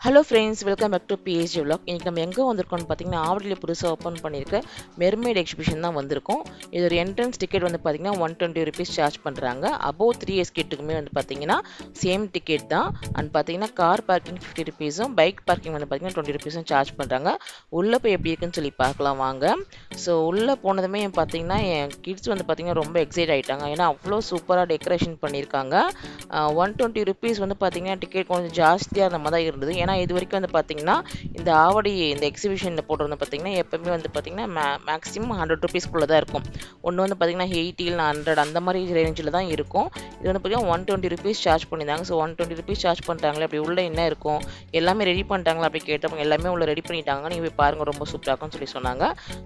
Hello friends, welcome back to PhD vlog. இன்றைக்கி நம்ம எங்கே வந்திருக்கோம்னு பார்த்தீங்கன்னா, ஆவடியில் புதுசாக ஓப்பன் பண்ணியிருக்க மெர்மெய்ட் எக்ஸிபிஷன் தான் வந்திருக்கோம். இது ஒரு என்ட்ரன்ஸ் டிக்கெட் வந்து பார்த்தீங்கன்னா 120 ருபீஸ் சார்ஜ் பண்ணுறாங்க. அபோவ் 3 இயர்ஸ் கிட்டுக்குமே வந்து பார்த்தீங்கன்னா சேம் டிக்கெட் தான். அண்ட் பார்த்தீங்கன்னா கார் பார்க்கிங் 50 ருபீஸும், பைக் பார்க்கிங் வந்து பார்த்தீங்கன்னா 20 ருபீஸும் சார்ஜ் பண்ணுறாங்க. உள்ளே போய் எப்படி இருக்குன்னு சொல்லி பார்க்கலாம் வாங்க. ஸோ உள்ளே போனதுமே பார்த்தீங்கன்னா என் கிட்ஸ் வந்து பார்த்தீங்கன்னா ரொம்ப எக்ஸைட் ஆகிட்டாங்க. ஏன்னா அவ்வளோ சூப்பராக டெக்கரேஷன் பண்ணியிருக்காங்க. 120 ருபீஸ் வந்து பார்த்தீங்கன்னா டிக்கெட் கொஞ்சம் ஜாஸ்தியாக அந்த மாதிரி தான் இருந்தது. ஏன்னா இது வரைக்கும் வந்து பார்த்தீங்கன்னா இந்த ஆவடி இந்த எக்ஸிபிஷனில் போடுறது பார்த்தீங்கன்னா எப்பவுமே வந்து பார்த்தீங்கன்னா மேக்ஸிமம் 100 ருபீஸ்க்குள்ளே தான் இருக்கும். ஒன்று வந்து பார்த்தீங்கன்னா 80 இல்லை 100 அந்த மாதிரி ரேஞ்சில் தான் இருக்கும். இது வந்து பார்த்தீங்கன்னா 120 ருபீஸ் சார்ஜ் பண்ணியிருந்தாங்க. ஸோ 120 ருபீஸ் சார்ஜ் பண்ணிட்டாங்களே, அப்படி உள்ள என்ன இருக்கும், எல்லாமே ரெடி பண்ணிட்டாங்களா அப்படி கேட்டவங்க எல்லாமே உள்ள ரெடி பண்ணிட்டாங்க. நீங்கள் போய் பாருங்கள், ரொம்ப சூப்பராக இருக்கும்னு சொல்லி சொன்னாங்க.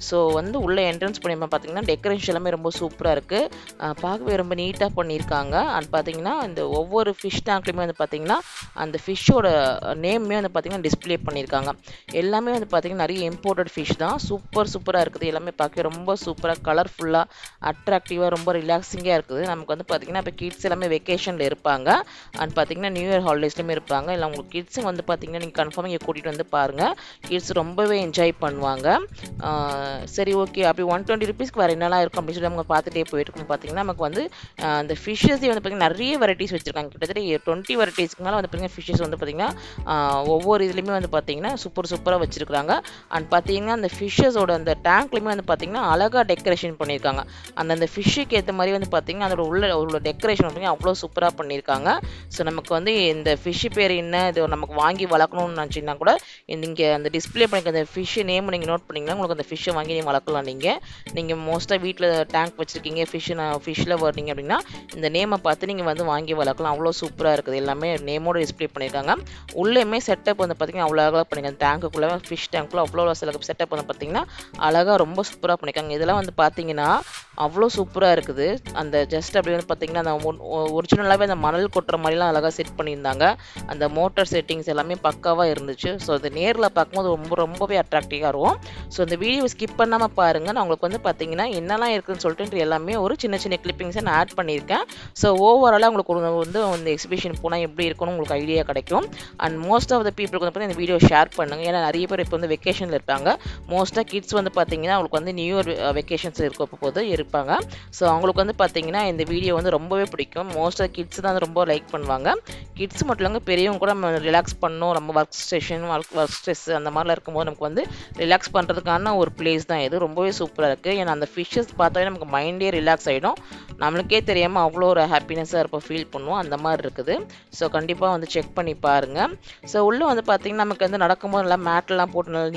ஸோ வந்து உள்ள என்ட்ரன்ஸ் பண்ணி பார்த்தீங்கன்னா டெக்கரேஷன் எல்லாமே ரொம்ப சூப்பராக இருக்குது. பார்க்கவே ரொம்ப நீட்டாக பண்ணியிருக்காங்க. அண்ட் பார்த்தீங்கன்னா இந்த ஒவ்வொரு ஃபிஷ் டேங்க்லையுமே வந்து பார்த்தீங்கன்னா அந்த ஃபிஷ்ஷோட நேம்மே வந்து பார்த்தீங்கன்னா டிஸ்பிளே பண்ணியிருக்காங்க. எல்லாமே வந்து பார்த்தீங்கன்னா நிறைய இம்போர்ட்டட் ஃபிஷ் தான். சூப்பராக இருக்குது. எல்லாமே பார்க்க ரொம்ப சூப்பராக கலர்ஃபுல்லாக அட்ராக்டிவாக ரொம்ப ரிலாக்ஸிங்காக இருக்குது. நமக்கு வந்து பார்த்தீங்கன்னா இப்போ கிட்ஸ் எல்லாமே வெக்கேஷனில் இருப்பாங்க. அண்ட் பார்த்தீங்கன்னா நியூ இயர் ஹாலிடேஸ்லையுமே இருப்பாங்க. இல்லை உங்களுக்கு கிட்ஸும் வந்து பார்த்தீங்கன்னா நீங்கள் கன்ஃபார்மாக இங்கே கூட்டிகிட்டு வந்து பாருங்கள். கிட்ஸ் ரொம்பவே என்ஜாய் பண்ணுவாங்க. சரி, ஓகே. அப்படி 120 ருபீஸ்க்கு வேறு என்னெல்லாம் இருக்கும் அப்படின்னு சொல்லி நம்ம பார்த்துட்டே போயிட்டு பார்த்தீங்கன்னா நமக்கு வந்து அந்த ஃபிஷ்ஷஸே வந்து பார்த்தீங்கன்னா நிறைய வெரைட்டிஸ் வச்சுருக்காங்க. கிட்டத்தட்ட 20 வெரைட்டிஸ்க்கு மேலே வந்து பார்த்தீங்கன்னா ஃபிஷ்ஷஸ் வந்து பார்த்தீங்கன்னா ஒவ்வொரு இதுலேயுமே வந்து பார்த்தீங்கன்னா சூப்பராக வச்சுருக்காங்க. அண்ட் பார்த்தீங்கன்னா அந்த ஃபிஷ்ஷஸோட அந்த டேங்க்லையுமே வந்து பார்த்தீங்கன்னா அழகாக டெக்கரேஷன் பண்ணியிருக்காங்க. அந்தந்த ஃபிஷ்ஷுக்கு ஏற்ற மாதிரி வந்து பார்த்தீங்கன்னா அதோட உள்ள டெக்கரேஷன் வந்து அவ்வளோ சூப்பராக பண்ணியிருக்காங்க. ஸோ நமக்கு வந்து இந்த ஃபிஷ்ஷு பேர் என்ன, இது நமக்கு வாங்கி வளர்க்கணும்னு நினச்சிங்கன்னா கூட இங்கே அந்த டிஸ்பிளே பண்ணிக்க அந்த ஃபிஷ்ஷு நேம் நீங்கள் நோட் பண்ணிங்கன்னா உங்களுக்கு அந்த ஃபிஷ்ஷை வாங்கி நீங்கள் வளர்க்கலாம். நீங்கள் மோஸ்ட்டாக வீட்டில் டேங்க் வச்சுருக்கீங்க, ஃபிஷ்ஷில் வரீங்க அப்படின்னா இந்த நேமை பார்த்து நீங்கள் வந்து வாங்கி வளர்க்கலாம். அவ்வளோ சூப்பராக இருக்குது. எல்லாமே நேமோட டிஸ்பிளே பண்ணியிருக்காங்க. உள்ளேயுமே செட்டப் வந்து பார்த்தீங்கன்னா அவ்வளோ அழகாக பண்ணியிருக்காங்க. டேங்க்குள்ளே ஃபிஷ் டேங்க்குள்ளே அவ்வளோ செட்டப் வந்து பார்த்தீங்கன்னா அழகாக ரொம்ப சூப்பராக பண்ணியிருக்காங்க. இதெல்லாம் வந்து பார்த்தீங்கன்னா அவ்வளோ சூப்பராக இருக்குது. அந்த ஜஸ்ட் அப்படி வந்து பார்த்தீங்கன்னா அந்த ஒரிஜினலாகவே அந்த மணல் கொட்டுற மாதிரிலாம் அழகாக செட் பண்ணியிருந்தாங்க. அந்த மோட்டர் செட்டிங்ஸ் எல்லாமே பக்காவாக இருந்துச்சு. ஸோ அது நேரில் பார்க்கும்போது ரொம்பவே அட்ராக்டிவாக இருக்கும். ஸோ இந்த வீடியோ ஸ்கிப் பண்ணாமல் பாருங்கள். நான் உங்களுக்கு வந்து பார்த்தீங்கன்னா என்னெல்லாம் இருக்குதுன்னு சொல்லிட்டு எல்லாமே ஒரு சின்ன கிளிப்பிங்ஸை நான் ஆட் பண்ணியிருக்கேன். ஸோ ஓவராலாக உங்களுக்கு வந்து அந்த எக்ஸிபிஷன் போனால் எப்படி இருக்குன்னு உங்களுக்கு ஐடியா கிடைக்கும். அண்ட் மோஸ்ட் ஆஃப் த பீப்புளுக்கு வந்து இந்த வீடியோ ஷேர் பண்ணுங்கள். ஏன்னா நிறைய பேர் இப்போ வந்து வெக்கேஷனில் இருப்பாங்க. மோஸ்ட்டாக கிட்ஸ் வந்து பார்த்தீங்கன்னா அவங்களுக்கு வந்து நியூ இயர் வெக்கேஷன்ஸ் இருக்க போது இருப்பாங்க. ஸோ அவங்களுக்கு வந்து பார்த்தீங்கன்னா இந்த வீடியோ வந்து ரொம்பவே பிடிக்கும். மோஸ்ட்டாக கிட்ஸ் தான் ரொம்ப லைக் பண்ணுவாங்க. கிட்ஸ் மட்டும் இல்லைங்க, பெரியவங்க கூட நம்ம ரிலாக்ஸ் பண்ணணும். நம்ம ஒர்க் ஸ்ட்ரெஸ் அந்த மாதிரிலாம் இருக்கும்போது நமக்கு வந்து ரிலாக்ஸ் பண்ணுறதுக்கான ஒரு பிளேஸ் தான் இது. ரொம்பவே சூப்பராக இருக்குது. ஏன்னா அந்த ஃபிஷ்ஷஸ் பார்த்தாலே நமக்கு மைண்டே ரிலாக்ஸ் ஆகிடும். நம்மளுக்கே தெரியாமல் அவ்வளோ ஒரு ஹாப்பினஸாக இருப்போம், ஃபீல் பண்ணுவோம். அந்த மாதிரி இருக்குது. ஸோ கண்டிப்பாக வந்து செக் பண்ணி பாருங்கள். ஸோ உள்ளே வந்து பார்த்திங்கன்னா நமக்கு வந்து நடக்கும்போது நல்லா மேட்டெல்லாம் போட்டு நல்லா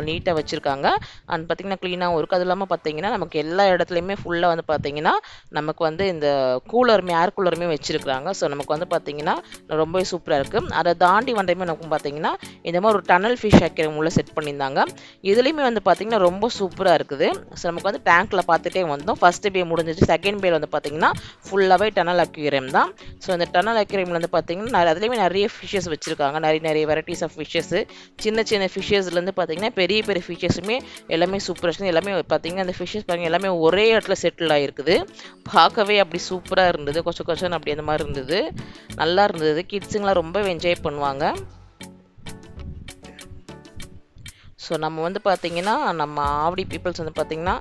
நீட்டாக வச்சுருக்காங்க. அண்ட் பார்த்திங்கன்னா க்ளீனாகவும் இருக்குது. அது இல்லாமல் பார்த்திங்கன்னா நமக்கு எல்லா இடத்துலையுமே ஃபுல்லாக வந்து பார்த்திங்கன்னா நமக்கு வந்து இந்த ஏர் கூலருமே வச்சுருக்காங்க. ஸோ நமக்கு வந்து பார்த்திங்கன்னா ரொம்பவே சூப்பராக இருக்குது. அதை தாண்டி வந்தமே நமக்கு பார்த்திங்கன்னா இந்த மாதிரி ஒரு டனல் ஃபிஷ் அக்வேரியம் உள்ள செட் பண்ணியிருந்தாங்க. இதுலேயுமே வந்து பார்த்திங்கன்னா ரொம்ப சூப்பராக இருக்குது. ஸோ நமக்கு வந்து டேங்க்கில் பார்த்துட்டே வந்தோம். ஃபஸ்ட்டு பே முடிஞ்சிச்சு. செகண்ட் பேல வந்து பார்த்திங்கன்னா ஃபுல்லாகவே டனல் அக்வேரியம் தான். ஸோ இந்த டனல் அக்வேரியமில் வந்து பார்த்திங்கன்னா அதுலேயுமே நிறைய ஃபிஷ்ஷஸ் வச்சுருக்காங்க. நிறைய வெரைட்டிஸ் ஆஃப் ஃபிஷ்ஷஸ். சின்ன ஃபிஷ்ஷஸ்லேருந்து பார்த்திங்கன்னா பெரிய ஃபிஷ்ஷஸுமே எல்லாமே சூப்பராக எல்லாமே பார்த்திங்கன்னா அந்த ஃபிஷ்ஷஸ் பாருங்கள் எல்லாமே ஒரே இடத்துல செட்டில் ஆகிருக்குது. பார்க்கவே அப்படி சூப்பராக இருந்தது. கொச்சன் அப்படி அந்த மாதிரி இருந்தது. நல்லா இருந்தது. கிட்ஸுங்களாம் ரொம்ப என்ஜாய் பண்ணுவாங்க. ஸோ நம்ம வந்து பார்த்திங்கன்னா நம்ம ஆவடி பீப்புள்ஸ் வந்து பார்த்திங்கன்னா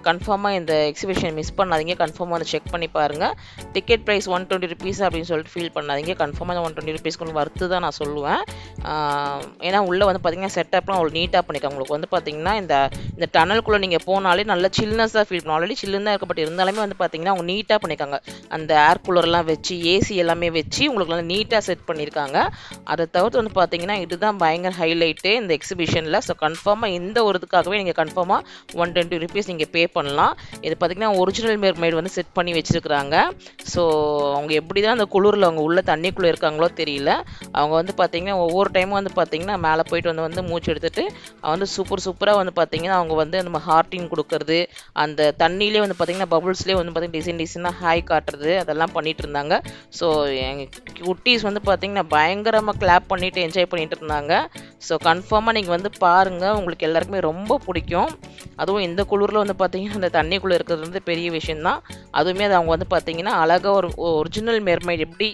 கன்ஃபார்மாக இந்த எக்ஸிபிஷன் மிஸ் பண்ணாதீங்க. கன்ஃபார்மாக வந்து செக் பண்ணி பாருங்கள். டிக்கெட் ப்ரைஸ் 120 ருபீஸ் அப்படின்னு சொல்லிட்டு ஃபீல் பண்ணாதீங்க. கன்ஃபார்மாக 120 ருபீஸ்க்கு வர்த்து தான் நான் சொல்லுவேன். ஏன்னா உள்ளே வந்து பார்த்திங்கன்னா செட்டப்லாம் அவ்வளோ நீட்டாக பண்ணியிருக்காங்க. உங்களுக்கு வந்து பார்த்திங்கன்னா இந்த டனலுக்குள்ளே நீங்கள் போனாலே நல்ல சில்னஸாக ஃபீல் பண்ணும். ஆல்ரெடி சில்லுன்னு தான் இருக்க, பட் இருந்தாலுமே வந்து பார்த்திங்கன்னா அவங்க நீட்டாக பண்ணியிருக்காங்க. அந்த ஏர் கூலர்லாம் வச்சு ஏசி எல்லாமே வச்சு உங்களுக்கு நல்லா நீட்டாக செட் பண்ணியிருக்காங்க. அதை தவிர்த்து வந்து பார்த்திங்கன்னா இதுதான் பயங்கர ஹைலைட்டு இந்த எக்ஸிபிஷன். ஸோ கன்ஃபார்மாக இந்த ஒரு இதுக்காகவே நீங்கள் கன்ஃபார்மாக 120 ருபீஸ் நீங்கள் பே பண்ணலாம். இது பார்த்திங்கன்னா ஒரிஜினல் மெர்மெய்ட் வந்து செட் பண்ணி வச்சுருக்குறாங்க. ஸோ அவங்க எப்படி தான் அந்த குளிரில் அவங்க உள்ள தண்ணிக்குள்ளே இருக்காங்களோ தெரியல. அவங்க வந்து பார்த்திங்கன்னா ஒவ்வொரு டைமும் வந்து பார்த்திங்கன்னா மேலே போயிட்டு வந்து மூச்சு எடுத்துகிட்டு வந்து சூப்பராக வந்து பார்த்திங்கன்னா அவங்க வந்து நம்ம ஹார்ட்டின் கொடுக்கறது, அந்த தண்ணியிலே வந்து பார்த்திங்கன்னா பபுள்ஸ்லேயே வந்து பார்த்திங்கன்னா டிசைனாக ஹாய் காட்டுறது அதெல்லாம் பண்ணிகிட்டு இருந்தாங்க. ஸோ எங்கள் குட்டீஸ் வந்து பார்த்திங்கன்னா பயங்கரமாக கிளாப் பண்ணிவிட்டு என்ஜாய் பண்ணிகிட்டு இருந்தாங்க. ஸோ கன்ஃபார்மாக நீங்கள் வந்து பாருங்கள், உங்களுக்கு எல்லாருக்குமே ரொம்ப பிடிக்கும். அதுவும் இந்த குளிரில் வந்து பார்த்திங்கன்னா அந்த தண்ணிக்குள்ளே இருக்கிறது வந்து பெரிய விஷயந்தான். அதுவுமே அது அவங்க வந்து பார்த்திங்கன்னா அழகாக ஒரு ஒரிஜினல் மெர்மெய்ட் எப்படி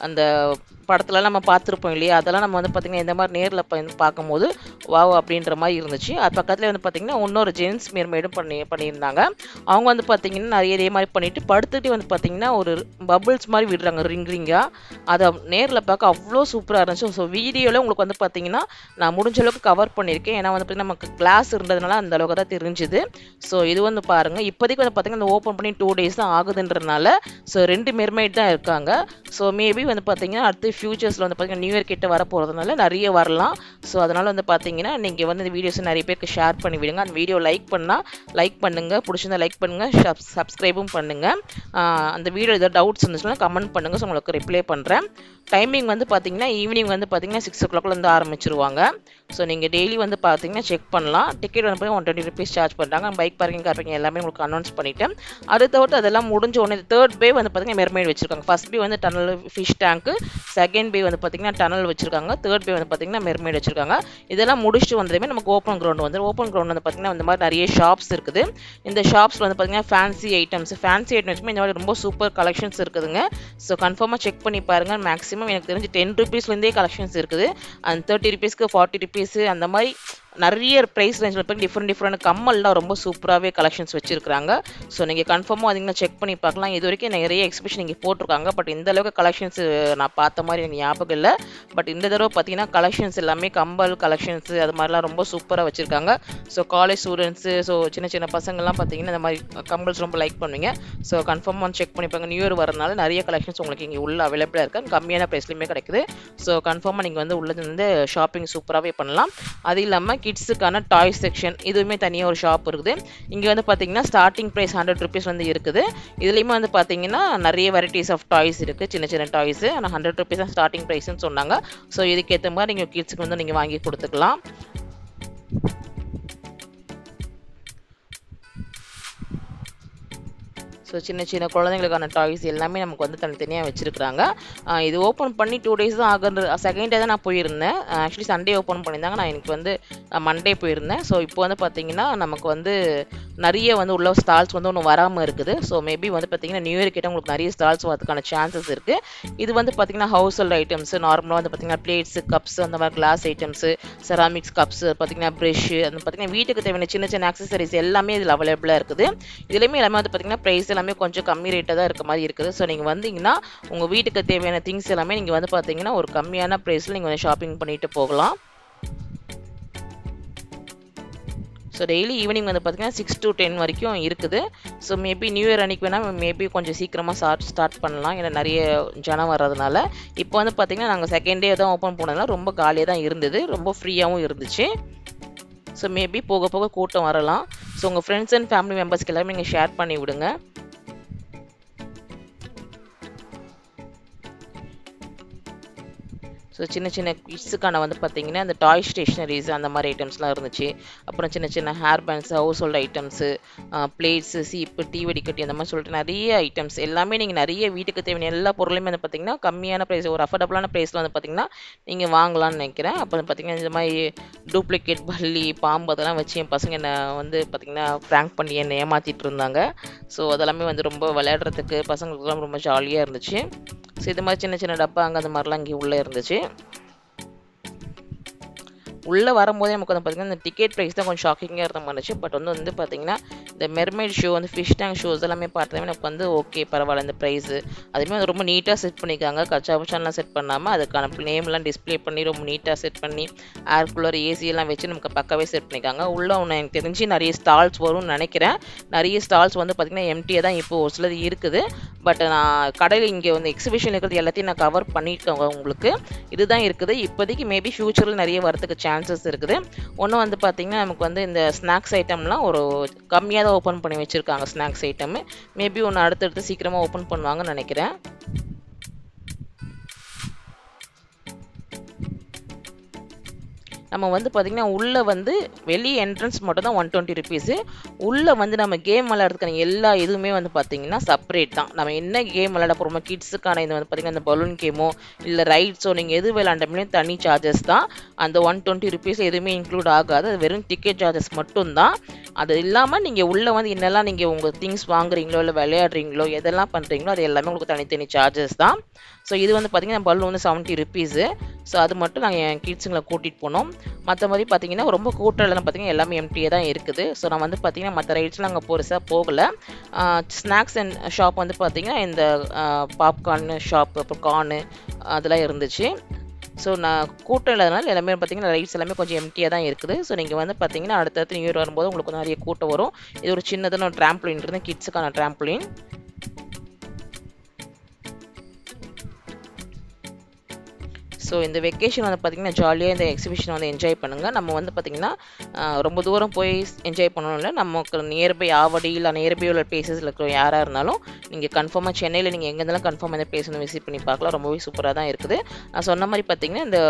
அந்த படத்துலலாம் நம்ம பார்த்துருப்போம் இல்லையா, அதெல்லாம் நம்ம வந்து பார்த்திங்கன்னா இந்த மாதிரி நேரில் பார்க்கும்போது வாவ் அப்படின்ற மாதிரி இருந்துச்சு. அது பக்கத்தில் வந்து பார்த்திங்கன்னா இன்னொரு ஜென்ஸ் மெர்மெய்டும் பண்ணியிருந்தாங்க. அவங்க வந்து பார்த்திங்கன்னா நிறைய இதே மாதிரி பண்ணிவிட்டு படுத்துட்டு வந்து பார்த்திங்கன்னா ஒரு பபிள்ஸ் மாதிரி விடுறாங்க ரிங்காக. அதை நேரில் பார்க்க அவ்வளோ சூப்பராக இருந்துச்சு. ஸோ வீடியோவில் உங்களுக்கு வந்து பார்த்திங்கன்னா நான் முடிஞ்ச அளவுக்கு கவர் பண்ணியிருக்கேன். ஏன்னா வந்து பார்த்திங்கன்னா நமக்கு கிளாஸ் இருந்ததுனால அந்த அளவுக்கு தான் தெரிஞ்சுது. ஸோ இது வந்து பாருங்கள், இப்போதைக்கு வந்து பார்த்திங்கன்னா இந்த ஓப்பன் பண்ணி 2 days தான் ஆகுதுன்றதுனால ஸோ 2 மெர்மெய்ட் தான் இருக்காங்க. ஸோ மேபி வந்து பார்த்திங்கன்னா அடுத்து ஃபியூச்சர்ஸில் வந்து பார்த்திங்கன்னா நியூ இயர் கிட்ட வர போகிறதுனால நிறைய வரலாம். ஸோ அதனால் வந்து பார்த்திங்கன்னா நீங்கள் வந்து இந்த வீடியோஸை நிறைய பேருக்கு ஷேர் பண்ணி விடுங்க. அந்த வீடியோ லைக் பண்ணால் லைக் பண்ணுங்கள், பிடிச்சிருந்தா லைக் பண்ணுங்கள், சப்ஸ்கிரைபும் பண்ணுங்கள். அந்த வீடியோ ஏதாவது டவுட்ஸ் இருந்துச்சுன்னா கமெண்ட் பண்ணுங்கள். ஸோ உங்களுக்கு ரிப்ளை பண்ணுறேன். டைமிங் வந்து பார்த்திங்கன்னா ஈவினிங் வந்து பார்த்திங்கன்னா 6 o'clockலேருந்து ஆரம்பிச்சிருவாங்க. ஸோ நீங்கள் டெய்லி வந்து பார்த்திங்கன்னா செக் பண்ணலாம். டிக்கெட் வந்து 120 rupees சார்ஜ் பண்ணுறாங்க. பைக் பார்க்கிங், கார் பார்க்கிங் எல்லாமே உங்களுக்கு அனௌன்ஸ் பண்ணிவிட்டேன். அது தவிர்த்து அதெல்லாம் முடிஞ்ச உடனே 3rd பே வந்து பார்த்திங்கன்னா மெர்மெய்ட் வச்சுருக்காங்க. ஃபர்ஸ்ட் பே வந்து டனல் ஃபிஷ் டேங்க்கு, செகண்ட் பே வந்து பார்த்திங்கன்னா டனல் வச்சுருக்காங்க, 3rd பே வந்து பார்த்திங்கன்னா மெர்மெய்ட் வச்சுருக்காங்க. இதெல்லாம் முடிச்சுட்டு வந்ததுமே நமக்கு ஓப்பன் கிரவுண்ட் வந்து வந்து பார்த்திங்கன்னா இந்த மாதிரி நிறைய ஷாப்ஸ் இருக்குது. இந்த ஷாப்ஸில் வந்து பார்த்திங்கன்னா ஃபேன்சி ஐட்டம்ஸுமே இந்த மாதிரி ரொம்ப சூப்பர் கலெக்ஷன்ஸ் இருக்குதுங்க. ஸோ கன்ஃபார்மாக செக் பண்ணி பாருங்கள். மேக்ஸிமம் எனக்கு தெரிஞ்சு 10 rupeesலேருந்தே கலெக்ஷன்ஸ் இருக்குது. அந்த 30 rupeesக்கு 40 rupees அந்த மாதிரி நிறைய ப்ரைஸ் ரேஞ்சில் போய் டிஃப்ரெண்ட் கம்மல்லாம் ரொம்ப சூப்பராகவே கலெக்ஷன்ஸ் வச்சுருக்காங்க. ஸோ நீங்கள் கன்ஃபார்மாக வந்தீங்கன்னா செக் பண்ணி பார்க்கலாம். இது வரைக்கும் நிறைய எக்ஸிபிஷன் இங்கே போட்டிருக்காங்க. பட் இந்த அளவுக்கு கலெக்ஷன்ஸ் நான் பார்த்த மாதிரி எனக்கு ஞாபகம் இல்லை. பட் இந்த தடவை பார்த்தீங்கன்னா கலெக்ஷன்ஸ் எல்லாமே கம்பல் கலெக்ஷன்ஸ் அது மாதிரிலாம் ரொம்ப சூப்பராக வச்சுருக்காங்க. ஸோ காலேஜ் ஸ்டூடெண்ட்ஸு, ஸோ சின்ன பசங்கள்லாம் பார்த்தீங்கன்னா இந்த மாதிரி கம்பல்ஸ் ரொம்ப லைக் பண்ணுவீங்க. ஸோ கன்ஃபார்மாக வந்து செக் பண்ணிப்பாங்க. நியூ இயர் வரனால நிறைய கலெக்ஷன்ஸ் உங்களுக்கு இங்கே உள்ள அவைலபிளாக இருக்குது. கம்மியான ப்ரைஸ்லையுமே கிடைக்குது. ஸோ கன்ஃபார்மாக நீங்கள் வந்து உள்ளது வந்து ஷாப்பிங் சூப்பராகவே பண்ணலாம். அது இல்லாமல் கிட்ஸுக்கான டாய் செக்ஷன் இதுவுமே தனியாக ஒரு ஷாப் இருக்குது. இங்கே வந்து பார்த்தீங்கன்னா ஸ்டார்டிங் ப்ரைஸ் 100 rupees வந்து இருக்குது. இதுலேயுமே வந்து பார்த்தீங்கன்னா நிறைய வெரைட்டிஸ் ஆஃப் டாய்ஸ் இருக்குது, சின்ன டாய்ஸு. ஆனால் 100 rupees தான் ஸ்டார்டிங் ப்ரைஸ்ன்னு சொன்னாங்க. ஸோ இதுக்கேற்ற மாதிரி நீங்கள் கிட்ஸுக்கு வந்து நீங்கள் வாங்கி கொடுத்துக்கலாம். ஸோ சின்ன குழந்தைங்களுக்கான டாய்ஸ் எல்லாமே நமக்கு வந்து தனித்தனியாக வச்சுருக்குறாங்க. இது ஓப்பன் பண்ணி 2 days தான் ஆகுது. செகண்ட் டே தான் நான் போயிருந்தேன். ஆக்சுவலி சண்டே ஓப்பன் பண்ணியிருந்தாங்க. நான் எனக்கு வந்து மண்டே போயிருந்தேன். ஸோ இப்போ வந்து பார்த்திங்கன்னா நமக்கு வந்து நிறைய வந்து உள்ள ஸ்டால்ஸ் வந்து ஒன்றும் வராமல் இருக்குது. ஸோ மேபி வந்து பார்த்திங்கன்னா நியூ இயர் கிட்ட உங்களுக்கு நிறைய ஸ்டால்ஸ் வரதுக்கான சான்சஸ் இருக்குது. இது வந்து பார்த்திங்கன்னா ஹவுஸ் ஹோல்ட் ஐட்டம்ஸு, நார்மலாக வந்து பார்த்திங்கன்னா பிளேட்ஸு, கப்ஸு, அந்த மாதிரி கிளாஸ் ஐட்டம்ஸு, செராமிக்ஸ் கப்ஸு, பார்த்திங்கன்னா ப்ரெஷ்ஷு, அந்த பார்த்திங்கன்னா வீட்டுக்கு தேவையான சின்ன ஆக்சசரிஸ் எல்லாமே இதில் அவைலபிளாக இருக்குது. இதுலேயுமே எல்லாமே வந்து பார்த்திங்கன்னா ப்ரைஸ் எல்லாமே கொஞ்சம் கம்மி ரேட்டாக தான் இருக்க மாதிரி இருக்குது. ஸோ நீங்கள் வந்தீங்கன்னா உங்கள் வீட்டுக்கு தேவையான திங்ஸ் எல்லாமே நீங்கள் வந்து பார்த்தீங்கன்னா ஒரு கம்மியான ப்ரைஸில் நீங்கள் வந்து ஷாப்பிங் பண்ணிட்டு போகலாம். ஸோ டெய்லி ஈவினிங் வந்து பார்த்திங்கன்னா 6 to 10 வரைக்கும் இருக்குது. ஸோ மேபி நியூ இயர் அன்றைக்கி வேணால் மேபி கொஞ்சம் சீக்கிரமாக ஸ்டார்ட் பண்ணலாம். ஏன்னா நிறைய ஜனம் வர்றதுனால. இப்போ வந்து பார்த்திங்கன்னா நாங்கள் செகண்ட் டே தான் ஓப்பன் பண்ணதுனால ரொம்ப காலியாக தான் இருந்தது, ரொம்ப ஃப்ரீயாகவும் இருந்துச்சு. ஸோ மேபி போக போக கூட்டம் வரலாம். ஸோ உங்கள் ஃப்ரெண்ட்ஸ் அண்ட் ஃபேமிலி மெம்பர்ஸ்க்கு எல்லாமே நீங்கள் ஷேர் பண்ணி விடுங்க. ஸோ சின்ன கிட்ஸுக்கான வந்து பார்த்தீங்கன்னா அந்த டாய் ஸ்டேஷ்னரிஸ் அந்த மாதிரி ஐட்டம்ஸ்லாம் இருந்துச்சு. அப்புறம் சின்ன hair pants, house hold items, plates, சீப்பு, டீ வடிகட்டி அந்த மாதிரி சொல்லிட்டு நிறைய ஐட்டம்ஸ் எல்லாமே நீங்கள் நிறைய வீட்டுக்கு தேவையான எல்லா பொருளையுமே வந்து பார்த்தீங்கன்னா கம்மியான ப்ரைஸ், ஒரு அஃபோர்டபுளான ப்ரைஸில் வந்து பார்த்தீங்கன்னா நீங்கள் வாங்கலாம்னு நினைக்கிறேன். அப்போ வந்து பார்த்தீங்கன்னா இந்த மாதிரி டூப்ளிகேட் பல்லி, பாம்பு அதெல்லாம் வச்சு என் பசங்க என்னை வந்து பார்த்தீங்கன்னா ப்ராங்க் பண்ணி என்னை ஏமாற்றிட்டு இருந்தாங்க. ஸோ அதெல்லாமே வந்து ரொம்ப விளையாடுறதுக்கு பசங்களுக்குலாம் ரொம்ப ஜாலியாக இருந்துச்சு. ஸோ இது மாதிரி சின்ன டப்பா அங்கே அந்த மாதிரிலாம் இங்கே உள்ளே இருந்துச்சு. உள்ளே வரும்போதே நமக்கு வந்து பார்த்திங்கன்னா இந்த டிக்கெட் ப்ரைஸ் தான் கொஞ்சம் ஷாக்கிங்காக இருந்த மாதிரி இருந்துச்சு. பட் வந்து பார்த்திங்கன்னா இந்த மெர்மெய்ட் ஷோ வந்து ஃபிஷ் டேங்க் ஷோஸ் எல்லாமே பார்த்ததுமே எனக்கு வந்து ஓகே பரவாயில்ல இந்த ப்ரைஸு. அதுவுமே வந்து ரொம்ப நீட்டாக செட் பண்ணியிருக்காங்க. கச்சாபச்சான்லாம் செட் பண்ணாமல் அதுக்கான நேம்லாம் டிஸ்பிளே பண்ணி ரொம்ப நீட்டாக செட் பண்ணி ஏர் கூலர், ஏசியெல்லாம் வச்சு நமக்கு பக்காவே செட் பண்ணியிருக்காங்க. உள்ளே ஒன்று எனக்கு தெரிஞ்சு நிறைய ஸ்டால்ஸ் வரும்னு நினைக்கிறேன். நிறைய ஸ்டால்ஸ் வந்து பார்த்திங்கன்னா எம்டியாக தான் இப்போது ஒரு சிலது இருக்குது. பட் நான் கடையில் இங்கே வந்து எக்ஸிபிஷன் இருக்கிறது எல்லாத்தையும் நான் கவர் பண்ணியிருக்கேன். உங்களுக்கு இதுதான் இருக்குது இப்போதைக்கு. மேபி ஃப்யூச்சரில் நிறைய வரதுக்கு சான்சஸ் இருக்குது. ஒன்று வந்து பார்த்திங்கன்னா நமக்கு வந்து இந்த ஸ்நாக்ஸ் ஐட்டம்லாம் ஒரு கம்மியாக தான் ஓப்பன் பண்ணி வச்சுருக்காங்க. ஸ்நாக்ஸ் ஐட்டமு மேபி ஒன்று அடுத்தடுத்து சீக்கிரமாக ஓப்பன் பண்ணுவாங்கன்னு நினைக்கிறேன். நம்ம வந்து பார்த்திங்கன்னா உள்ளே வந்து வெளியே என்ட்ரன்ஸ் மட்டும் தான் 120 rupees, உள்ளே வந்து நம்ம கேம் விளையாடுறதுக்கான எல்லா இதுவுமே வந்து பார்த்தீங்கன்னா செப்பரேட் தான். நம்ம என்ன கேம் விளையாட போகிறோமோ கிட்ஸுக்கான இது வந்து பார்த்தீங்கன்னா இந்த பலூன் கேமோ இல்லை ரைட்ஸோ நீங்கள் எது விளையாண்டோம்னே தனி சார்ஜஸ் தான். அந்த 120 ருபீஸ் எதுவுமே இன்க்ளூட் ஆகாது. அது வெறும் டிக்கெட் சார்ஜஸ் மட்டும்தான். அது இல்லாமல் நீங்கள் உள்ளே வந்து என்னெல்லாம் நீங்கள் உங்கள் திங்ஸ் வாங்குறீங்களோ இல்லை விளையாடுறீங்களோ எதெல்லாம் பண்ணுறீங்களோ அது எல்லாமே உங்களுக்கு தனித்தனி சார்ஜஸ் தான். ஸோ இது வந்து பார்த்தீங்கன்னா பலூன் வந்து 70 ருபீஸு. ஸோ அது மட்டும் நாங்கள் என் கிட்ஸுங்களை கூட்டிகிட்டு போனோம். மற்ற மாதிரி பார்த்தீங்கன்னா ரொம்ப கூட்டம்லாம் பார்த்தீங்கன்னா எல்லாமே எம்டியாக தான் இருக்குது. ஸோ நான் வந்து பார்த்தீங்கன்னா மற்ற ரைட்ஸ்லாம் அங்கே பெருசாக போகலை. ஸ்நாக்ஸ் அண்ட் ஷாப் வந்து பார்த்தீங்கன்னா இந்த பாப்கார்ன் ஷாப் அப்புறம் கார்னு அதெல்லாம் இருந்துச்சு. ஸோ நான் கூட்டம் இல்லாதனால எல்லாமே பார்த்தீங்கன்னா ரைட்ஸ் எல்லாமே கொஞ்சம் எம்டியாக தான் இருக்குது. ஸோ நீங்கள் வந்து பார்த்தீங்கன்னா அடுத்தடுத்து நியூ இயர் வரும்போது உங்களுக்கு நிறைய கூட்டம் வரும். இது ஒரு சின்னதான ஒரு ட்ராம்ப்ளின் இருக்குது, கிட்ஸுக்கான ட்ராம்ப்ளின். ஸோ இந்த வெக்கேஷன் வந்து பார்த்திங்கன்னா ஜாலியாக இந்த எக்ஸிபிஷன் வந்து என்ஜாய் பண்ணுங்கள். நம்ம வந்து பார்த்திங்கன்னா ரொம்ப தூரம் போய் என்ஜாய் பண்ணணும் இல்லை, நமக்கு நியர்பை ஆவடி இல்லை நியர்பை உள்ள பிளேசஸில் இருக்கிற யாராக இருந்தாலும் நீங்கள் கன்ஃபார்மாக சென்னையில் நீங்கள் எங்கே இருந்தாலும் கன்ஃபார்மாக இந்த பிளேஸ் வந்து விசிட் பண்ணி பார்க்கலாம். ரொம்பவே சூப்பராக தான் இருக்குது. நான் சொன்ன மாதிரி பார்த்திங்கன்னா இந்த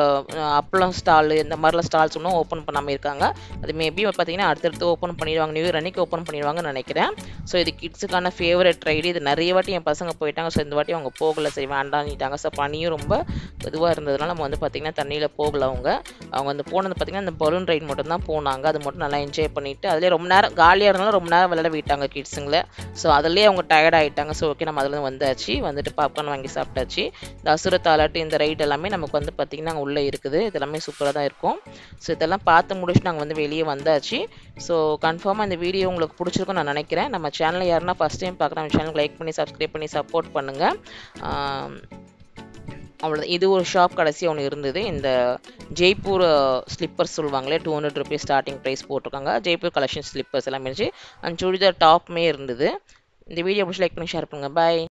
அப்பளம் ஸ்டாலு இந்த மாதிரிலாம் ஸ்டால்ஸ் இன்னும் ஓப்பன் பண்ணாமல் இருக்காங்க. அது மேபி பார்த்திங்கன்னா அடுத்தடுத்து ஓப்பன் பண்ணிடுவாங்க, நியூ இயர் அன்றைக்கி ஓப்பன் பண்ணிடுவாங்கன்னு நினைக்கிறேன். ஸோ இது கிட்ஸுக்கான ஃபேவரட் ரைடு. இது நிறைய வாட்டி என் பசங்க போயிட்டாங்க. ஸோ இந்த வாட்டி அவங்க போகலை, சரி வேண்டான்னுட்டாங்க. ஸோ பனியும் ரொம்ப இதுவாக இருந்ததுனால நம்ம வந்து பார்த்திங்கன்னா தண்ணியில் போகல. அவங்க வந்து போனது பார்த்திங்கன்னா இந்த பலூன் ரைட் மட்டும் தான் போனாங்க. அது மட்டும் நல்லா என்ஜாய் பண்ணிவிட்டு அதிலே ரொம்ப நேரம் காலியாக இருந்தாலும் ரொம்ப நேரம் விளையாட விட்டாங்க கிட்ஸுங்களை. ஸோ அதிலே அவங்க டயர்ட் ஆகிட்டாங்க. ஸோ ஓகே நம்ம அதில் வந்தாச்சு, வந்துட்டு பாப்கார்ன் வாங்கி சாப்பிட்டாச்சு. இந்த அசுர தாலாட்டு இந்த ரைட் எல்லாமே நமக்கு வந்து பார்த்திங்கன்னா அங்கே உள்ளே இருக்குது. இது எல்லாமே சூப்பராக தான் இருக்கும். ஸோ இதெல்லாம் பார்த்து முடிச்சுட்டு நாங்கள் வந்து வெளியே வந்தாச்சு. ஸோ கன்ஃபார்மாக இந்த வீடியோ உங்களுக்கு பிடிச்சிருக்குன்னு நான் நினைக்கிறேன். நம்ம சேனலில் யாருன்னா ஃபஸ்ட் டைம் பார்க்குற நம்ம சேனலுக்கு லைக் பண்ணி சப்ஸ்கிரைப் பண்ணி சப்போர்ட் பண்ணுங்கள். அவ்வளோதான். இது ஒரு ஷாப் கடைசி ஒன்று இருந்தது. இந்த ஜெய்ப்பூர் ஸ்லிப்பர்ஸ் சொல்லுவாங்களே 200 ருபீஸ் ஸ்டார்டிங் ப்ரைஸ் போட்டிருக்காங்க. ஜெய்ப்பூர் கலெக்ஷன் ஸ்லிப்பர்ஸ் எல்லாமே இருந்துச்சு. அண்ட் சுடிதார் டாப்புமே இருந்தது. இந்த வீடியோ பிடிச்சி லைக் பண்ணி ஷேர் பண்ணுங்கள். பாய்.